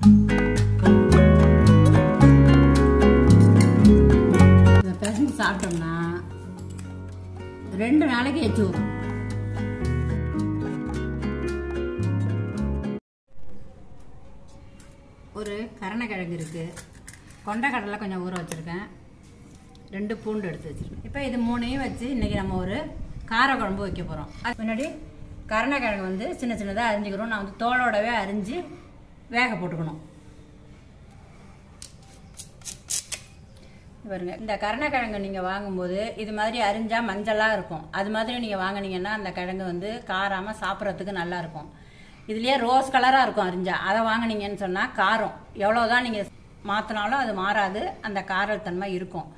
இதை பிசைஞ்சு சாப்பிட்டோம்னா 2 நாளைக்கு எச்சு வரும். ஒரு கருணக்கிழங்கு இருக்குது, கொண்டைக்கடலை கொஞ்சம் ஊற வச்சுருக்கேன், 2 பூண்டு எடுத்து வச்சுருக்கேன். இப்போ இது 3ஐயும் வச்சு இன்றைக்கி நம்ம ஒரு கார குழம்பு வைக்க போகிறோம். அது முன்னாடி கருணக்கிழங்கு வந்து சின்ன சின்னதாக அரிஞ்சிக்கிறோம். நான் வந்து தோலோடவே அரிஞ்சு வேக போட்டுக்கணும். பாருங்க, இந்த கருணக்கிழங்கு நீங்கள் வாங்கும்போது இது மாதிரி அரிஞ்சால் மஞ்சளாக இருக்கும். அது மாதிரி நீங்கள் வாங்கினீங்கன்னா அந்த கிழங்கு வந்து காராமல் சாப்பிட்றதுக்கு நல்லாயிருக்கும். இதுலேயே ரோஸ் கலராக இருக்கும் அரிஞ்சா. அதை வாங்கினீங்கன்னு சொன்னால் காரம் எவ்வளோதான் நீங்கள் மாற்றினாலும் அது மாறாது, அந்த காரத்தன்மை இருக்கும்.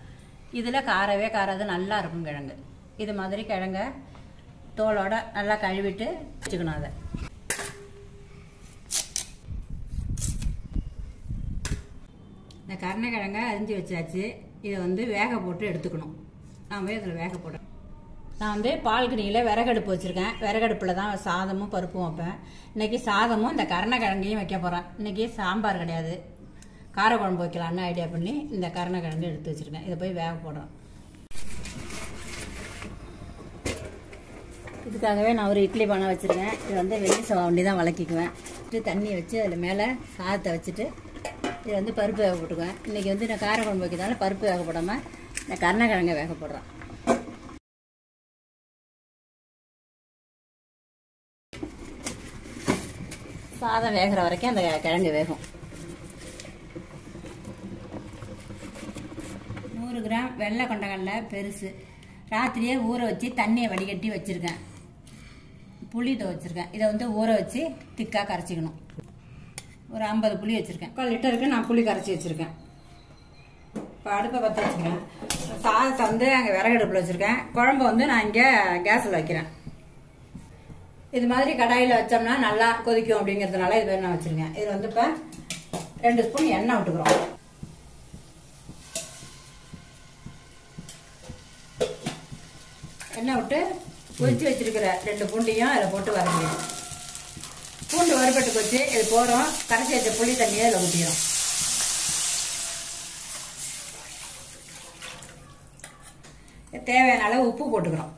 இதில் காரவே காராது, நல்லா இருக்கும் கிழங்கு. இது மாதிரி கிழங்க தோலோட நல்லா கழுவிட்டு வச்சுக்கணும். அதை இந்த கருணக்கிழங்க அரிஞ்சு வச்சாச்சு. இதை வந்து வேக போட்டு எடுத்துக்கணும். நான் போய் இதில் வேக போடுறேன். நான் வந்து பால்கனியில் விறகடுப்பு வச்சுருக்கேன். விறகடுப்பில் தான் சாதமும் பருப்பும் வைப்பேன். இன்றைக்கி சாதமும் இந்த கருணக்கிழங்கையும் வைக்க போகிறேன். இன்றைக்கி சாம்பார் கிடையாது, காரக்குழம்பு வைக்கலான்னு ஐடியா பண்ணி இந்த கருணக்கிழங்கு எடுத்து வச்சுருக்கேன். இதை போய் வேக போடுறேன். இதுக்காகவே நான் ஒரு இட்லி பானை வச்சுருக்கேன். இது வந்து வெள்ளி சவா வண்டி தான் வளர்க்கிக்குவேன். தண்ணியை வச்சு அதில் மேலே சாதத்தை வச்சுட்டு இது வந்து பருப்பு வேக போட்டுக்குவேன். இன்றைக்கி வந்து நான் காரக்குழம்பு வைக்கிறதால பருப்பு வேக போடாமல் இந்த கருணக்கிழங்கை வேக போடுறேன். சாதம் வேகிற வரைக்கும் அந்த கிழங்கு வேகும். 100 கிராம் வெள்ளை கொண்டக்கடலை பெருசு ராத்திரியே ஊற வச்சு தண்ணியை வடிகட்டி வச்சுருக்கேன். புளி வச்சுருக்கேன். இதை வந்து ஊற வச்சு திக்காக கரைச்சிக்கணும். ஒரு 50 புளி வச்சுருக்கேன். 1/4 லிட்டருக்கு நான் புளி கரைச்சி வச்சுருக்கேன். இப்போ அடுப்பை பற்ற வச்சுக்கிறேன். சாதத்தை வந்து அங்கே விறகடுப்பில் வச்சுருக்கேன். குழம்பு வந்து நான் இங்கே கேஸில் வைக்கிறேன். இது மாதிரி கடாயில் வச்சோம்னா நல்லா கொதிக்கும் அப்படிங்கிறதுனால இது நான் வச்சுருக்கேன். இது வந்து இப்போ 2 ஸ்பூன் எண்ணெய் விட்டுக்கிறோம். எண்ணெய் விட்டு கொதிச்சு வச்சிருக்கிற 2 பூண்டையும் அதில் போட்டு வதக்கிடும். பூண்டு வறுபட்டு போச்சு. இது போகிறோம். கரைச்சி வச்ச புளி தண்ணியை அதில் ஊற்றிடும். தேவையான அளவு உப்பு போட்டுக்கிறோம்.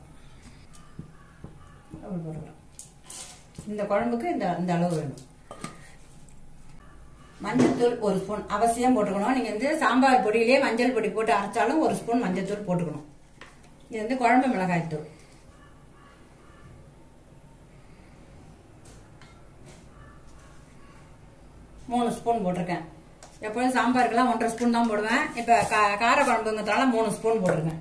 இந்த குழம்புக்கு இந்த அளவு வேணும். மஞ்சள் தூள் 1 ஸ்பூன் அவசியம் போட்டுக்கணும். நீங்கள் வந்து சாம்பார் பொடியிலே மஞ்சள் பொடி போட்டு அரைச்சாலும் 1 ஸ்பூன் மஞ்சள் தூள் போட்டுக்கணும். இது வந்து குழம்பு மிளகாய் தூள். மூணு ஸ்பூன் போட்டிருக்கேன். எப்போதும் சாம்பாருக்கெல்லாம் 1.5 ஸ்பூன் தான் போடுவேன். இப்போ கார குழம்புங்கிறதுனால 3 ஸ்பூன் போட்டிருக்கேன்.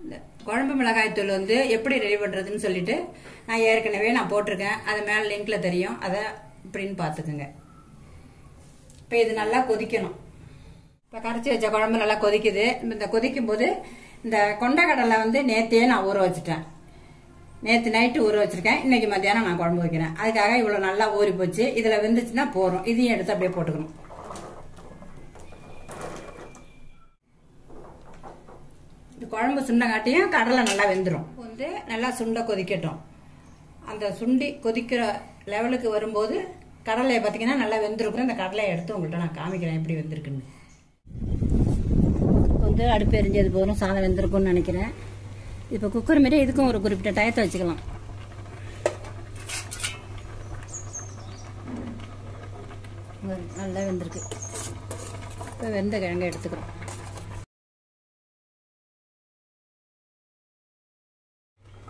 இந்த குழம்பு மிளகாய் தூள் வந்து எப்படி ரெடி பண்ணுறதுன்னு சொல்லிட்டு நான் ஏற்கனவே போட்டிருக்கேன். அது மேலே லிங்க்ல தெரியும். அதை இப்படின்னு பார்த்துக்குங்க. இப்போ இது நல்லா கொதிக்கணும். இப்போ கரைச்சி வச்ச குழம்பு நல்லா கொதிக்குது. இந்த கொதிக்கும் போது இந்த கொண்டைக்கடலை வந்து நேற்றையே நான் ஊற வச்சுட்டேன். நேற்று நைட்டு ஊற வச்சிருக்கேன். இன்னைக்கு மத்தியானம் நான் குழம்பு வைக்கிறேன். அதுக்காக இவ்வளோ நல்லா ஊறி போச்சு. இதில் வெந்துச்சுன்னா போகிறோம். இதையும் எடுத்து அப்படியே போட்டுக்கணும். இந்த குழம்பு சுண்டங்காட்டியும் கடலை நல்லா வெந்துடும். வந்து நல்லா சுண்டை கொதிக்கட்டும். அந்த சுண்டி கொதிக்கிற லெவலுக்கு வரும்போது கடலையை பார்த்தீங்கன்னா நல்லா வெந்திருக்கும். இந்த கடலையை எடுத்து உங்கள்கிட்ட நான் காமிக்கிறேன் எப்படி வெந்திருக்குன்னு. வந்து அடுப்பு எரிஞ்சது போதும். சாதம் வெந்திருக்கும்னு நினைக்கிறேன். இப்போ குக்கர் மாரி இதுக்கும் ஒரு குறிப்பிட்ட டயத்தை வச்சுக்கலாம். நல்லா வெந்திருக்கு. இப்போ வெந்த கிழங்கை எடுத்துக்கிறோம்.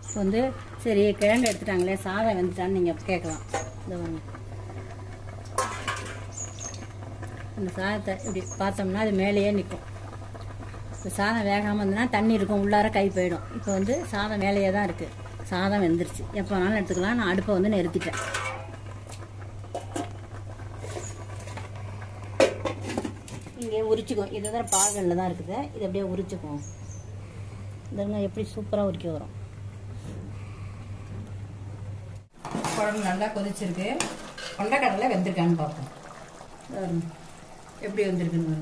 இப்போ வந்து சரி கிழங்கு எடுத்துட்டாங்களே சாதம் வெந்துட்டான்னு நீங்கள் கேட்கலாம். இந்த சாதத்தை இப்படி பார்த்தோம்னா அது மேலேயே நிற்கும். இப்போ சாதம் வேகாமல் இருந்ததுன்னா தண்ணி இருக்கும், உள்ளார கை போயிடும். இப்போ வந்து சாதம் மேலேயே தான் இருக்குது. சாதம் வெந்துருச்சு. எப்போ வேணாலும் எடுத்துக்கலாம். நான் அடுப்பை வந்து நிறுத்திட்டேன். இங்கே உரிச்சுக்கும். இதுதான் பாகலில் தான் இருக்குது. இது அப்படியே உரிச்சுக்கும். இதெல்லாம் எப்படி சூப்பராக உரிக்க வரும். குழம்பு நல்லா கொதிச்சிருக்கு. கொண்டைக்கடலை வெந்திருக்கான்னு பார்ப்போம். எப்படி வெந்திருக்குன்னு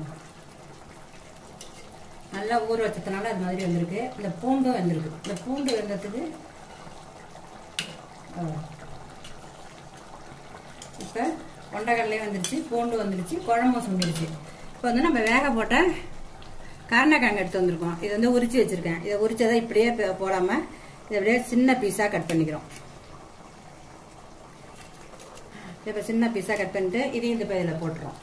நல்லா ஊற வச்சதுனால அது மாதிரி வந்திருக்கு. இந்த பூண்டும் வெந்திருக்கு. இந்த பூண்டு வெந்ததுக்கு இப்போ கொண்டக்கடலையும் வந்துருச்சு, பூண்டு வந்துருச்சு, குழம்பும் சுண்டிருச்சு. இப்போ வந்து நம்ம வேக போட்ட கருணக்கிழங்கு எடுத்து வந்திருக்கோம். இது வந்து உரிச்சு வச்சிருக்கேன். இதை உரிச்சதை இப்படியே போடாமல் இதை அப்படியே சின்ன பீஸாக கட் பண்ணிக்கிறோம். இப்போ சின்ன பீஸாக கட் பண்ணிட்டு இதையும் இந்த இதில் போட்டுரும்.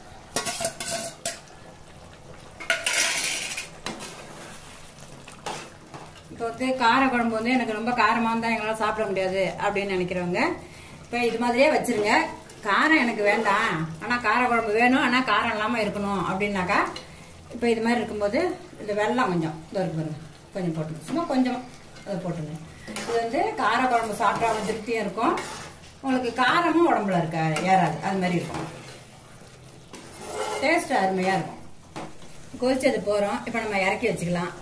இப்போ வந்து கார குழம்பு வந்து எனக்கு ரொம்ப காரமாக இருந்தால் எங்களால் சாப்பிட முடியாது அப்படின்னு நினைக்கிறவங்க இப்போ இது மாதிரியே வச்சிருங்க. காரம் எனக்கு வேண்டாம், ஆனால் கார குழம்பு வேணும், ஆனால் காரம் இல்லாமல் இருக்கணும் அப்படின்னாக்கா இப்போ இது மாதிரி இருக்கும்போது இந்த வெல்லம் கொஞ்சம் இது இருக்கு பாருங்க, கொஞ்சம் போட்டுங்க, சும்மா கொஞ்சம் அதை போட்டுங்க. இது வந்து கார குழம்பு சாப்பிட்டாலும் திருப்தியும் இருக்கும், உங்களுக்கு காரமும் உடம்புல இருக்க ஏறாது, அது மாதிரி இருக்கும். டேஸ்ட் அருமையாக இருக்கும். கொதிச்சது போகிறோம். இப்போ நம்ம இறக்கி வச்சுக்கலாம்.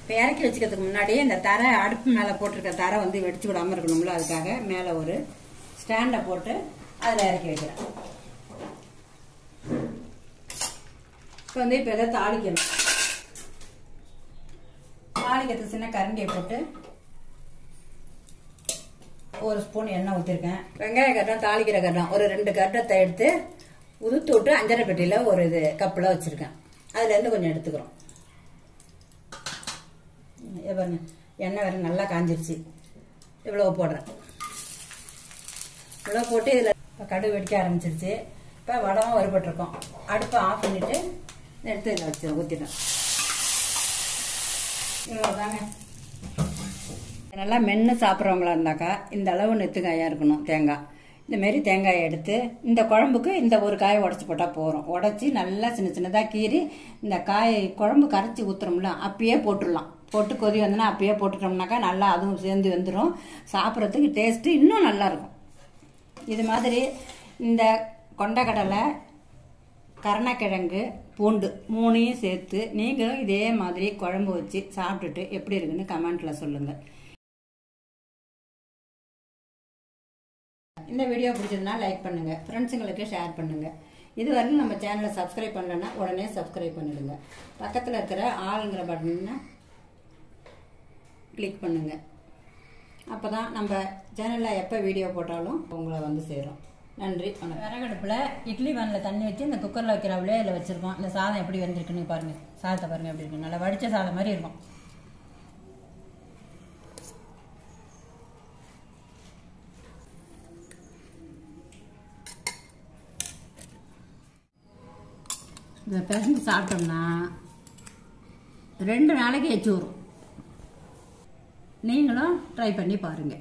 இப்போ இறக்கி வச்சுக்கிறதுக்கு முன்னாடியே இந்த தரை அடுப்பு மேலே போட்டிருக்க தரை வந்து வெடிச்சு விடாமல் இருக்கணும்ல, அதுக்காக மேலே ஒரு ஸ்டாண்டை போட்டு அதில் இறக்கி வைக்கிறேன். இப்போ வந்து இப்போ எதாவது தாளிக்கணும். தாளிக்கிறதுக்கு சின்ன கரண்டியை போட்டு ஒரு ஸ்பூன் எண்ணெய் ஊற்றிருக்கேன். வெங்காய கட்டம், தாளிக்கிற கட்டம் ஒரு 2 கட்டத்தை எடுத்து உதுத்து விட்டு அஞ்சரை பெட்டியில் ஒரு இது கப்பில் வச்சுருக்கேன். அதுலேருந்து கொஞ்சம் எடுத்துக்கிறோம். பாருங்க, எண்ணெய் வேறு நல்லா காஞ்சிருச்சு. இவ்வளோ போடுறேன். இவ்வளோ போட்டு இதில் கடுகு வெடிக்க ஆரம்பிச்சிருச்சு. இப்போ வடமும் வறுபட்டுருக்கோம். அடுப்பை ஆஃப் பண்ணிவிட்டு எடுத்து இதில் வச்சு ஊற்றிட்டேன். இவ்வளோதாங்க. நல்லா மென்று சாப்பிட்றவங்களா இருந்தாக்கா இந்த அளவு நெத்துக்காயாக இருக்கணும் தேங்காய். இந்தமாரி தேங்காயை எடுத்து இந்த குழம்புக்கு இந்த ஒரு காயை உடச்சி போட்டால் போகிறோம். உடச்சி நல்லா சின்ன சின்னதாக கீறி இந்த காய் குழம்பு கரைச்சி ஊற்றுறோம்ல அப்பயே போட்டுடலாம். போட்டு கொதி வந்தோன்னா அப்பயே போட்டுட்டோம்னாக்கா நல்லா அதுவும் சேர்ந்து வந்துடும். சாப்பிட்றதுக்கு டேஸ்ட்டு இன்னும் நல்லாயிருக்கும். இது மாதிரி இந்த கொண்டக்கடலை, கருணக்கிழங்கு, பூண்டு 3ஐயும் சேர்த்து நீங்களும் இதே மாதிரி குழம்பு வச்சு சாப்பிட்டுட்டு எப்படி இருக்குன்னு கமெண்ட்டில் சொல்லுங்கள். இந்த வீடியோ பிடிச்சதுன்னா லைக் பண்ணுங்கள், ஃப்ரெண்ட்ஸுங்களுக்கு ஷேர் பண்ணுங்கள். இதுவரையும் நம்ம சேனலை சப்ஸ்கிரைப் பண்ணலன்னா உடனே சப்ஸ்கிரைப் பண்ணிடுங்க. பக்கத்தில் இருக்கிற ஆளுங்கிற பட்டனை கிளிக் பண்ணுங்கள். அப்போ தான் நம்ம சேனலில் எப்போ வீடியோ போட்டாலும் உங்களை வந்து சேரும். நன்றி. விறகடுப்பில் இட்லி வானில் தண்ணி வச்சு இந்த குக்கரில் வைக்கிறவளே இதில் வச்சுருக்கோம். இந்த சாதம் எப்படி வந்துருக்குன்னு பாருங்கள். சாதத்தை பாருங்கள் எப்படி இருக்கு. நல்லா வடித்த சாதம் மாதிரி இருக்கும். இதை பிசைஞ்சு சாப்பிட்டோம்னா 2 நாளைக்கு எச்சு வரும். நீங்களும் ட்ரை பண்ணி பாருங்கள்.